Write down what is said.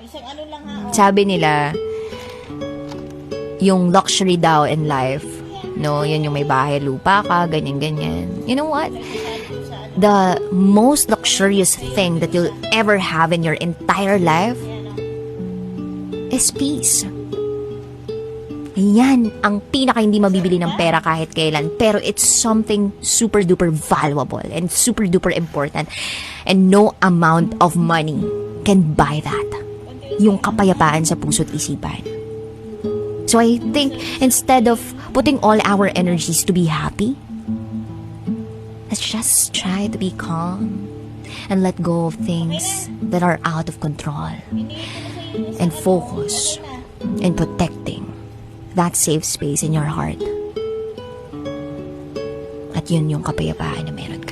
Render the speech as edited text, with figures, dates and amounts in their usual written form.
Isang ano lang ha. Sabi nila, yung luxury daw in life, no, yun yung may bahay, lupa ka, ganyan-ganyan. You know what? The most luxurious thing that you'll ever have in your entire life is peace. Yan ang pinaka hindi mabibili ng pera kahit kailan. Pero it's something super duper valuable and super duper important. And no amount of money can buy that. Yung kapayapaan sa puso't isipan. So I think instead of putting all our energies to be happy, let's just try to be calm and let go of things that are out of control and focus in protecting that safe space in your heart. At yun yung kapayapaan na meron